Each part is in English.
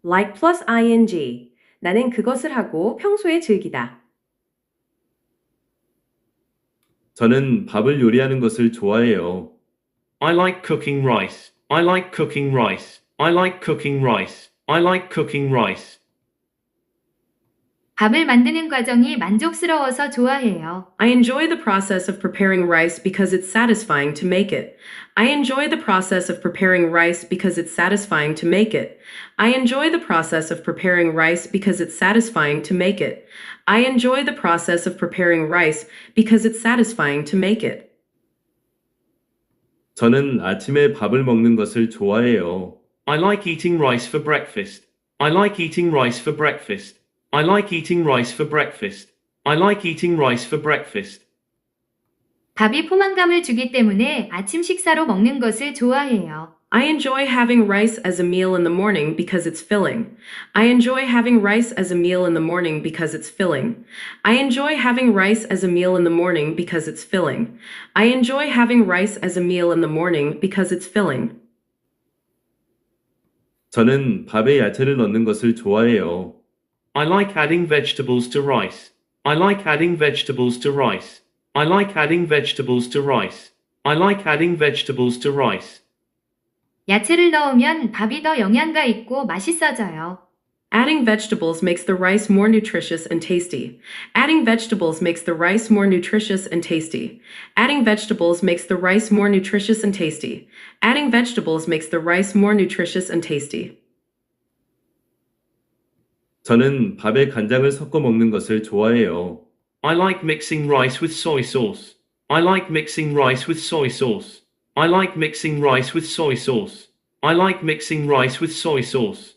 like plus ing. 나는 그것을 하고 평소에 즐기다. 저는 밥을 요리하는 것을 좋아해요. I like cooking rice. I like cooking rice. I like cooking rice. I like cooking rice. 밥을 만드는 과정이 만족스러워서 좋아해요. I enjoy the process of preparing rice because it's satisfying to make it. I enjoy the process of preparing rice because it's satisfying to make it. I enjoy the process of preparing rice because it's satisfying to make it. I enjoy the process of preparing rice because it's satisfying to make it. 저는 아침에 밥을 먹는 것을 좋아해요. I like eating rice for breakfast. I like eating rice for breakfast. I like eating rice for breakfast. I like eating rice for breakfast. 밥이 포만감을 주기 때문에 아침 식사로 먹는 것을 좋아해요. I enjoy having rice as a meal in the morning because it's filling. I enjoy having rice as a meal in the morning because it's filling. I enjoy having rice as a meal in the morning because it's filling. I enjoy having rice as a meal in the morning because it's filling. 저는 밥에 야채를 넣는 것을 좋아해요. I like adding vegetables to rice. I like adding vegetables to rice. I like adding vegetables to rice. I like adding vegetables to rice. 야채를 넣으면 밥이 더 영양가 있고 맛있어져요. Adding vegetables makes the rice more nutritious and tasty. Adding vegetables makes the rice more nutritious and tasty. Adding vegetables makes the rice more nutritious and tasty. Adding vegetables makes the rice more nutritious and tasty. 저는 밥에 간장을 섞어 먹는 것을 좋아해요. I like mixing rice with soy sauce. I like mixing rice with soy sauce. I like mixing rice with soy sauce. I like mixing rice with soy sauce.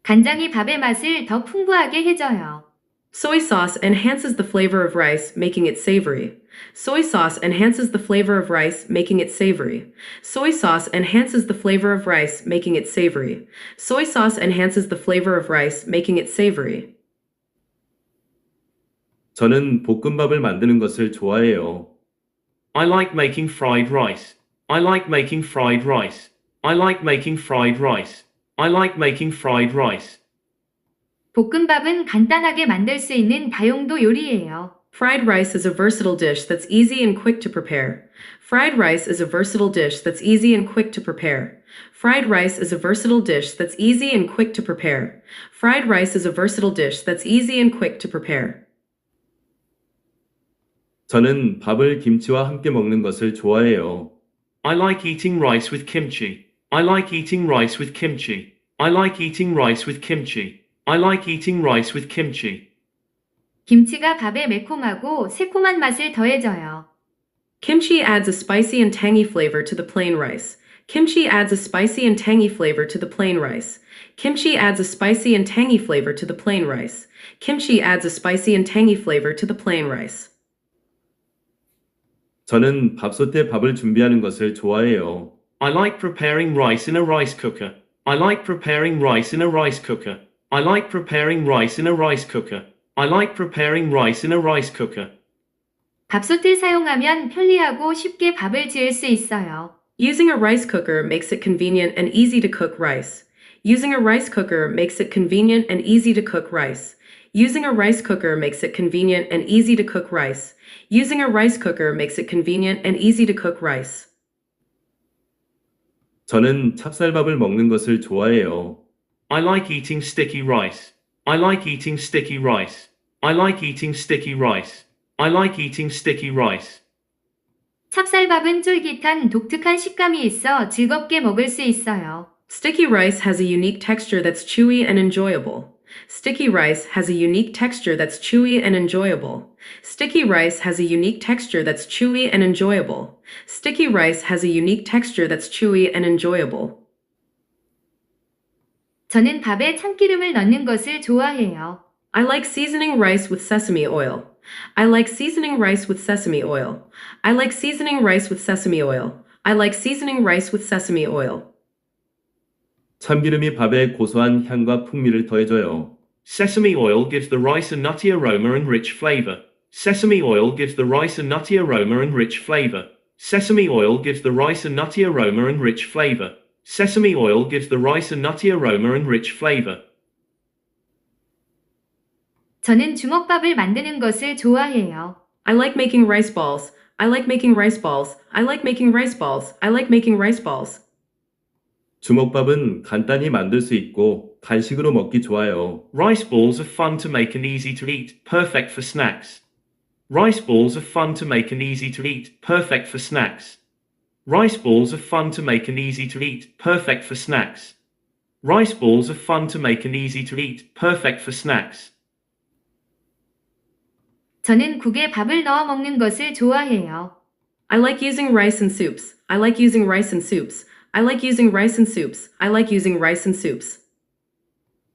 간장이 밥의 맛을 더 풍부하게 해줘요. Soy sauce enhances the flavor of rice, making it savory. Soy sauce enhances the flavor of rice, making it savory. Soy sauce enhances the flavor of rice, making it savory. Soy sauce enhances the flavor of rice, making it savory. 저는 볶음밥을 만드는 것을 좋아해요. I like making fried rice. I like making fried rice. I like making fried rice. I like making fried rice. 볶음밥은 간단하게 만들 수 있는 다용도 요리예요. Fried rice is a versatile dish that's easy and quick to prepare. Fried rice is a versatile dish that's easy and quick to prepare. Fried rice is a versatile dish that's easy and quick to prepare. Fried rice is a versatile dish that's easy and quick to prepare. 저는 밥을 김치와 함께 먹는 것을 좋아해요. I like eating rice with kimchi. I like eating rice with kimchi. I like eating rice with kimchi. I like eating rice with kimchi. 김치가 밥에 매콤하고 새콤한 맛을 더해줘요. Kimchi adds a spicy and tangy flavor to the plain rice. Kimchi adds a spicy and tangy flavor to the plain rice. Kimchi adds a spicy and tangy flavor to the plain rice. Kimchi adds a spicy and tangy flavor to the plain rice. 저는 밥솥에 밥을 준비하는 것을 좋아해요. I like preparing rice in a rice cooker. I like preparing rice in a rice cooker. I like preparing rice in a rice cooker. I like preparing rice in a rice cooker. 밥솥을 사용하면 편리하고 쉽게 밥을 지을 수 있어요. Using a rice cooker makes it convenient and easy to cook rice. Using a rice cooker makes it convenient and easy to cook rice. Using a rice cooker makes it convenient and easy to cook rice. Using a rice cooker makes it convenient and easy to cook rice. 저는 찹쌀밥을 먹는 것을 좋아해요. I like eating sticky rice. I like eating sticky rice. I like eating sticky rice. I like eating sticky rice. 찹쌀밥은 쫄깃한 독특한 식감이 있어 즐겁게 먹을 수 있어요. Sticky rice has a unique texture that's chewy and enjoyable. Sticky rice has a unique texture that's chewy and enjoyable. Sticky rice has a unique texture that's chewy and enjoyable. Sticky rice has a unique texture that's chewy and enjoyable. 저는 밥에 참기름을 넣는 것을 좋아해요. I like seasoning rice with sesame oil. I like seasoning rice with sesame oil. I like seasoning rice with sesame oil. I like seasoning rice with sesame oil. 참기름이 밥에 고소한 향과 풍미를 더해줘요. Sesame oil gives the rice a nutty aroma and rich flavor. Sesame oil gives the rice a nutty aroma and rich flavor. Sesame oil gives the rice a nutty aroma and rich flavor. Sesame oil gives the rice a nutty aroma and rich flavor. 저는 주먹밥을 만드는 것을 좋아해요. I like making rice balls. I like making rice balls. I like making rice balls. I like making rice balls. 주먹밥은 간단히 만들 수 있고 간식으로 먹기 좋아요. Rice balls are fun to make and easy to eat, perfect for snacks. Rice balls are fun to make and easy to eat, perfect for snacks. Rice balls are fun to make and easy to eat, perfect for snacks. Rice balls are fun to make and easy to eat, perfect for snacks. 저는 국에 밥을 넣어 먹는 것을 좋아해요. I like using rice in soups. I like using rice in soups. I like using rice in soups. I like using rice in soups.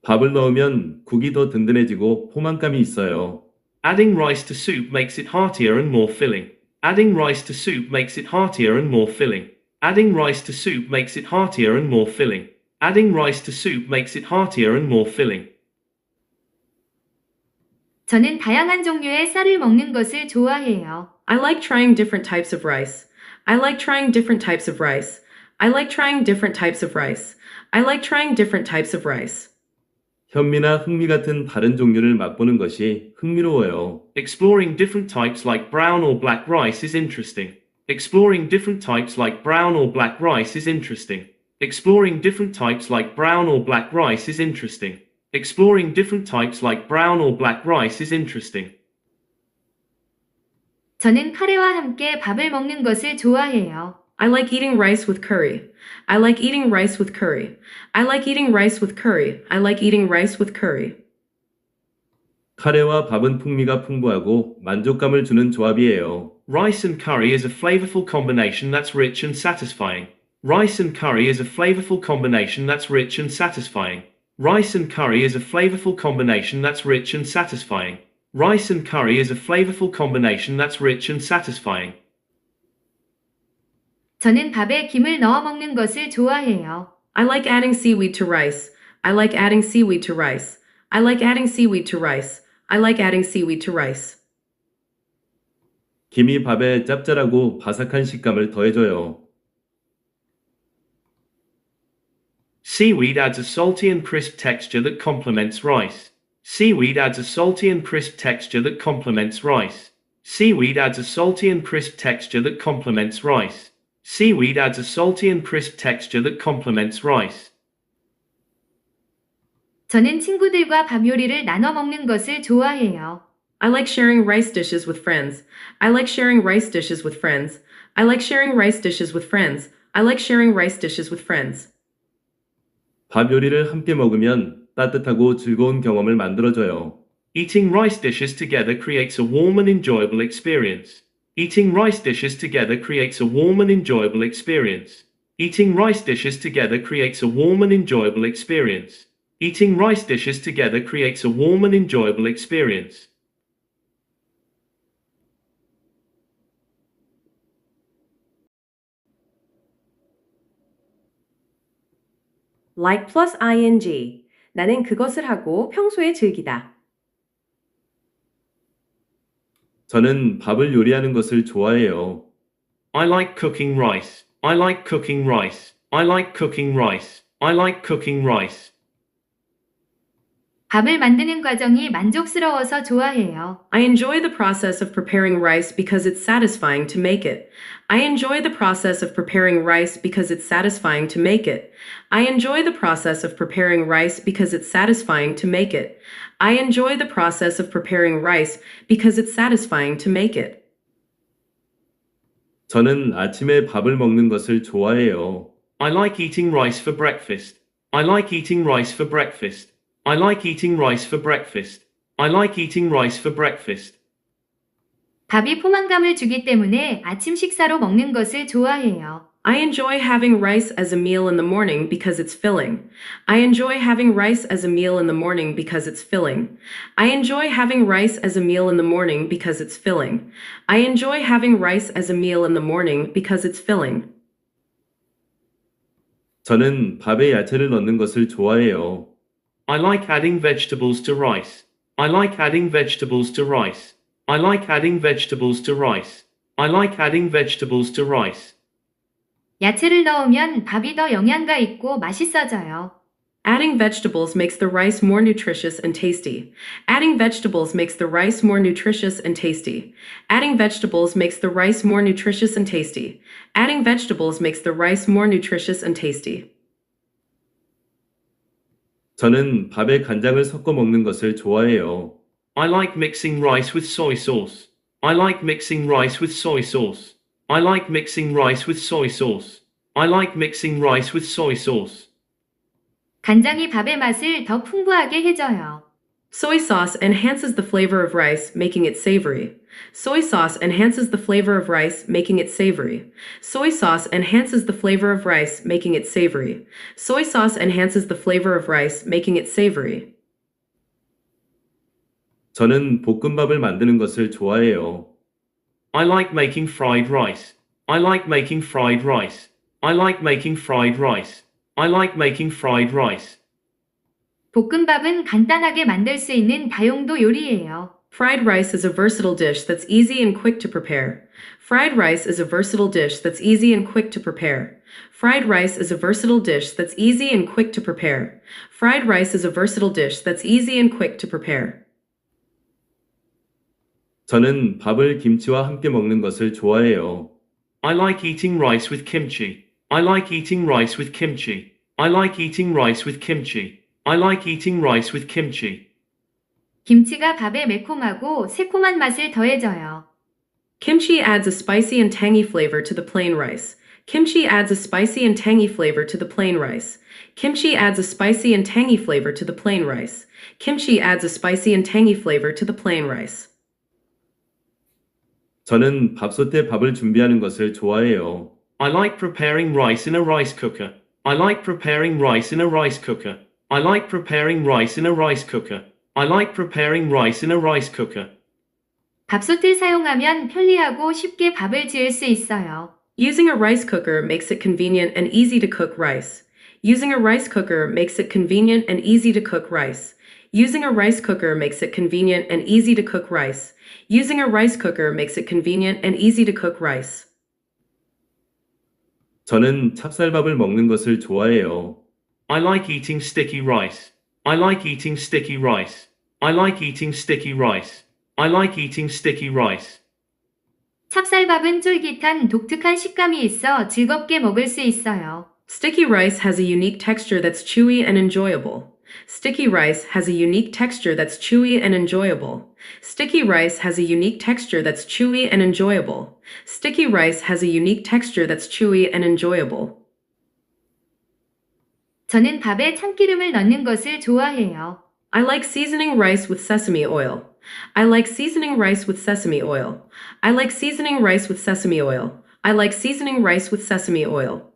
밥을 넣으면 국이 더 든든해지고 포만감이 있어요. Adding rice to soup makes it heartier and more filling. Adding rice to soup makes it heartier and more filling. Adding rice to soup makes it heartier and more filling. Adding rice to soup makes it heartier and more filling. 저는 다양한 종류의 쌀을 먹는 것을 좋아해요. I like trying different types of rice. I like trying different types of rice. I like trying different types of rice. I like trying different types of rice. 현미나 흑미 같은 다른 종류를 맛보는 것이 흥미로워요. Exploring different types like brown or black rice is interesting. Exploring different types like brown or black rice is interesting. Exploring different types like brown or black rice is interesting. Exploring different types like brown or black rice is interesting. 저는 카레와 함께 밥을 먹는 것을 좋아해요. I like eating rice with curry. I like eating rice with curry. I like eating rice with curry. I like eating rice with curry. 카레와 밥은 풍미가 풍부하고 만족감을 주는 조합이에요. Rice and curry is a flavorful combination that's rich and satisfying. Rice and curry is a flavorful combination that's rich and satisfying. Rice and curry is a flavorful combination that's rich and satisfying. Rice and curry is a flavorful combination that's rich and satisfying. 저는 밥에 김을 넣어 먹는 것을 좋아해요. I like adding seaweed to rice. I like adding seaweed to rice. I like adding seaweed to rice. I like adding seaweed to rice. 김이 밥에 짭짤하고 바삭한 식감을 더해줘요. Seaweed adds a salty and crisp texture that complements rice. Seaweed adds a salty and crisp texture that complements rice. Seaweed adds a salty and crisp texture that complements rice. Seaweed adds a salty and crisp texture that complements rice. 저는 친구들과 밥 요리를 나눠 먹는 것을 좋아해요. I like sharing rice dishes with friends. I like sharing rice dishes with friends. I like sharing rice dishes with friends. I like sharing rice dishes with friends. 밥 요리를 함께 먹으면 따뜻하고 즐거운 경험을 만들어줘요. Eating rice dishes together creates a warm and enjoyable experience. Eating rice dishes together creates a warm and enjoyable experience. Eating rice dishes together creates a warm and enjoyable experience. Eating rice dishes together creates a warm and enjoyable experience. Like plus ing. 나는 그것을 하고 평소에 즐기다. 저는 밥을 요리하는 것을 좋아해요. I like cooking rice. I like cooking rice. I like cooking rice. I like cooking rice. 밥을 만드는 과정이 만족스러워서 좋아해요. I enjoy the process of preparing rice because it's satisfying to make it. I enjoy the process of preparing rice because it's satisfying to make it. I enjoy the process of preparing rice because it's satisfying to make it. I enjoy the process of preparing rice because it's satisfying to make it. 저는 아침에 밥을 먹는 것을 좋아해요. I like eating rice for breakfast. I like eating rice for breakfast. I like eating rice for breakfast. I like eating rice for breakfast. 밥이 포만감을 주기 때문에 아침 식사로 먹는 것을 좋아해요. I enjoy having rice as a meal in the morning because it's filling. I enjoy having rice as a meal in the morning because it's filling. I enjoy having rice as a meal in the morning because it's filling. I enjoy having rice as a meal in the morning because it's filling. 저는 밥에 야채를 넣는 것을 좋아해요. I like adding vegetables to rice. I like adding vegetables to rice. I like adding vegetables to rice. I like adding vegetables to rice. 야채를 넣으면 밥이 더 영양가 있고 맛있어져요. Adding vegetables makes the rice more nutritious and tasty. Adding vegetables makes the rice more nutritious and tasty. Adding vegetables makes the rice more nutritious and tasty. Adding vegetables makes the rice more nutritious and tasty. 저는 밥에 간장을 섞어 먹는 것을 좋아해요. I like mixing rice with soy sauce. I like mixing rice with soy sauce. I like mixing rice with soy sauce. I like mixing rice with soy sauce. 간장이 밥의 맛을 더 풍부하게 해줘요. Soy sauce enhances the flavor of rice, making it savory. Soy sauce enhances the flavor of rice, making it savory. Soy sauce enhances the flavor of rice, making it savory. Soy sauce enhances the flavor of rice, making it savory. 저는 볶음밥을 만드는 것을 좋아해요. I like making fried rice. I like making fried rice. I like making fried rice. I like making fried rice. 볶음밥은 간단하게 만들 수 있는 다용도 요리예요. Fried rice is a versatile dish that's easy and quick to prepare. Fried rice is a versatile dish that's easy and quick to prepare. Fried rice is a versatile dish that's easy and quick to prepare. Fried rice is a versatile dish that's easy and quick to prepare. 저는 밥을 김치와 함께 먹는 것을 좋아해요. I like eating rice with kimchi. I like eating rice with kimchi. I like eating rice with kimchi. I like eating rice with kimchi. 김치가 밥에 매콤하고 새콤한 맛을 더해줘요. Kimchi adds a spicy and tangy flavor to the plain rice. Kimchi adds a spicy and tangy flavor to the plain rice. Kimchi adds a spicy and tangy flavor to the plain rice. Kimchi adds a spicy and tangy flavor to the plain rice. 저는 밥솥에 밥을 준비하는 것을 좋아해요. I like preparing rice in a rice cooker. I like preparing rice in a rice cooker. I like preparing rice in a rice cooker. I like preparing rice in a rice cooker. 밥솥을 사용하면 편리하고 쉽게 밥을 지을 수 있어요. Using a rice cooker makes it convenient and easy to cook rice. Using a rice cooker makes it convenient and easy to cook rice. Using a rice cooker makes it convenient and easy to cook rice. Using a rice cooker makes it convenient and easy to cook rice. 저는 찹쌀밥을 먹는 것을 좋아해요. I like eating sticky rice. I like eating sticky rice. I like eating sticky rice. I like eating sticky rice. 찹쌀밥은 쫄깃한 독특한 식감이 있어 즐겁게 먹을 수 있어요. Sticky rice has a unique texture that's chewy and enjoyable. Sticky rice has a unique texture that's chewy and enjoyable. Sticky rice has a unique texture that's chewy and enjoyable. Sticky rice has a unique texture that's chewy and enjoyable. 저는 밥에 참기름을 넣는 것을 좋아해요. I like seasoning rice with sesame oil. I like seasoning rice with sesame oil. I like seasoning rice with sesame oil. I like seasoning rice with sesame oil.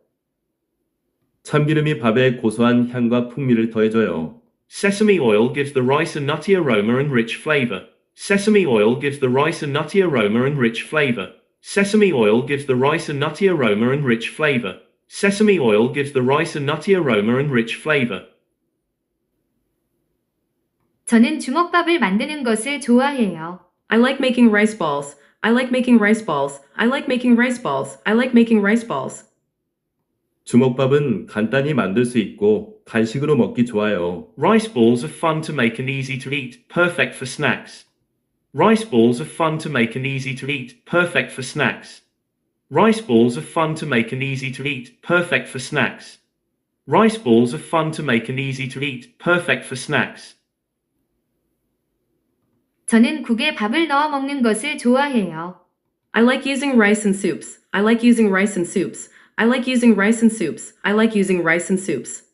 참기름이 밥에 고소한 향과 풍미를 더해줘요. Sesame oil gives the rice a nutty aroma and rich flavor. Sesame oil gives the rice a nutty aroma and rich flavor. Sesame oil gives the rice a nutty aroma and rich flavor. Sesame oil gives the rice a nutty aroma and rich flavor. 저는 주먹밥을 만드는 것을 좋아해요. I like making rice balls. I like making rice balls. I like making rice balls. I like making rice balls. 주먹밥은 간단히 만들 수 있고 간식으로 먹기 좋아요. Rice balls are fun to make and easy to eat, perfect for snacks. Rice balls are fun to make and easy to eat, perfect for snacks. Rice balls are fun to make and easy to eat, perfect for snacks. Rice balls are fun to make and easy to eat, perfect for snacks. 저는 국에 밥을 넣어 먹는 것을 좋아해요. I like using rice in soups. I like using rice in soups. I like using rice in soups. I like using rice in soups.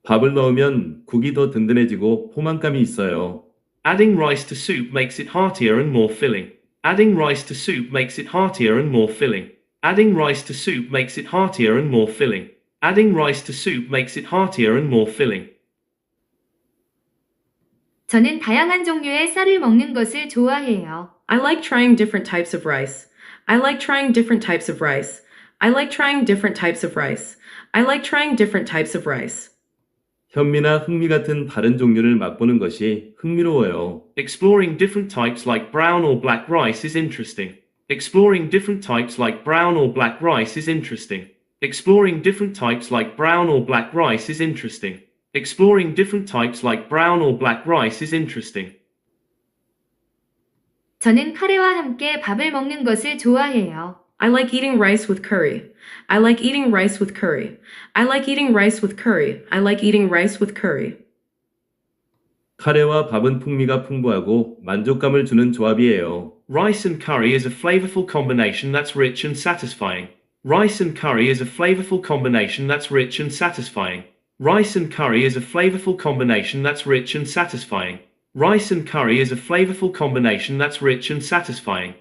밥을 넣으면 국이 더 든든해지고 포만감이 있어요. Adding rice to soup makes it heartier and more filling. Adding rice to soup makes it heartier and more filling. Adding rice to soup makes it heartier and more filling. Adding rice to soup makes it heartier and more filling. 저는 다양한 종류의 쌀을 먹는 것을 좋아해요. I like trying different types of rice. I like trying different types of rice. I like trying different types of rice. I like trying different types of rice. 현미나 흑미 같은 다른 종류를 맛보는 것이 흥미로워요. Exploring different types like brown or black rice is interesting. Exploring different types like brown or black rice is interesting. Exploring different types like brown or black rice is interesting. Exploring different types like brown or black rice is interesting. 저는 카레와 함께 밥을 먹는 것을 좋아해요. I like eating rice with curry. I like eating rice with curry. I like eating rice with curry. I like eating rice with curry. 카레와 밥은 풍미가 풍부하고 만족감을 주는 조합이에요. Rice and curry is a flavorful combination that's rich and satisfying. Rice and curry is a flavorful combination that's rich and satisfying. Rice and curry is a flavorful combination that's rich and satisfying. Rice and curry is a flavorful combination that's rich and satisfying.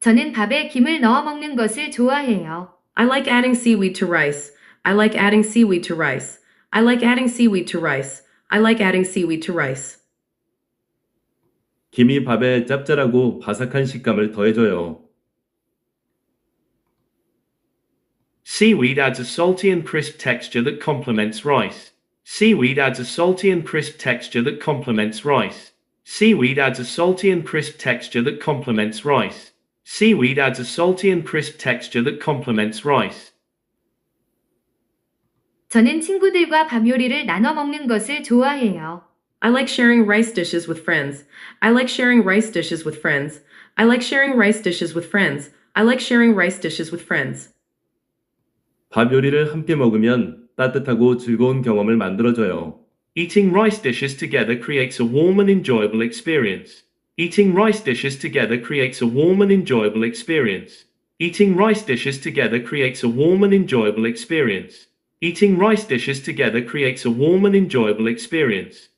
저는 밥에 김을 넣어 먹는 것을 좋아해요. I like adding seaweed to rice. I like adding seaweed to rice. I like adding seaweed to rice. I like adding seaweed to rice. 김이 밥에 짭짤하고 바삭한 식감을 더해줘요. Seaweed adds a salty and crisp texture that complements rice. Seaweed adds a salty and crisp texture that complements rice. Seaweed adds a salty and crisp texture that complements rice. Seaweed adds a salty and crisp texture that complements rice. 저는 친구들과 밥 요리를 나눠 먹는 것을 좋아해요. I like sharing rice dishes with friends. I like sharing rice dishes with friends. I like sharing rice dishes with friends. I like sharing rice dishes with friends. 밥 요리를 함께 먹으면 따뜻하고 즐거운 경험을 만들어줘요. Eating rice dishes together creates a warm and enjoyable experience. Eating rice dishes together creates a warm and enjoyable experience. Eating rice dishes together creates a warm and enjoyable experience. Eating rice dishes together creates a warm and enjoyable experience.